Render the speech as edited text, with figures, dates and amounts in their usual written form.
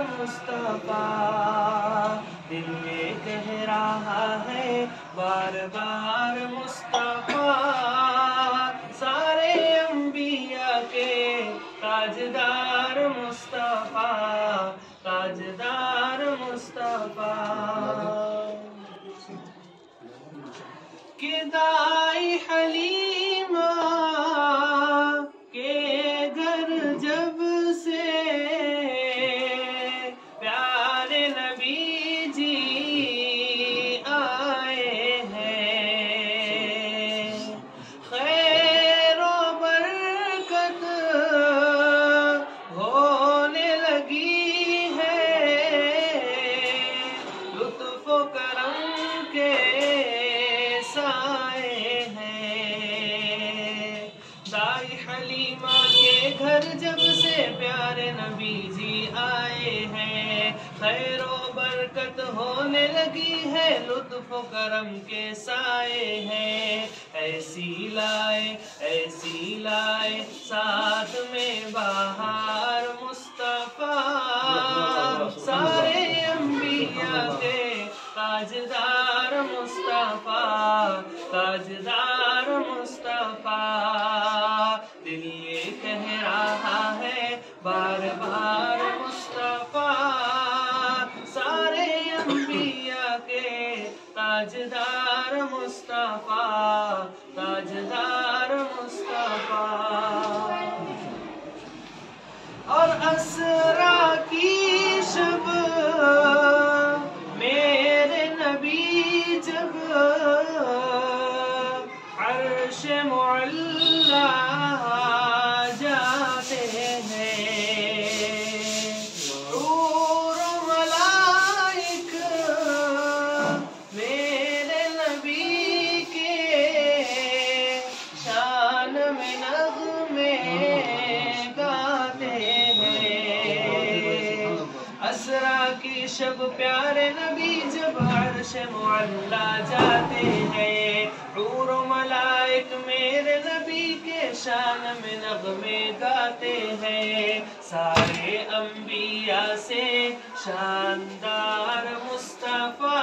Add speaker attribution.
Speaker 1: مصطفیٰ، دل یہ کہہ رہا ہے بار بار مصطفیٰ، سارے انبیاء کے تاجدار مصطفیٰ، تاجدار مصطفیٰ، کہ دائی حلیمہ کے گھر جب سے پیارے نبی جی آئے ہیں، خیر و برکت ہونے لگی ہے، لطف و کرم کے سائے ہیں، دائی حلیمہ کے گھر جب سے پیارے نبی جی آئے ہیں، خیر و برکت ہونے لگی ہے، لطف و کرم کے سائے ہیں، ایسی لائے ساتھ میں بہار مصطفیٰ، سارے انبیاء کے تاجدار مصطفیٰ، تاجدار مصطفیٰ، دل یہ کہہ رہا ہے بار بار مصطفیٰ، سارے انبیاء کے تاجدار مصطفیٰ، تاجدار مصطفیٰ، اور اسرا کی شب میرے نبی جب عرش معلا جاتے ہیں، حور و ملائک میرے نبی کے شان میں نغمے گاتے ہیں، اسرا کی شب پیارے نبی جب عرش معلا جاتے ہیں، حور و ملائک میرے نبی کے شان میں نغمے گاتے ہیں، سارے انبیاء سے شاندار مصطفیٰ،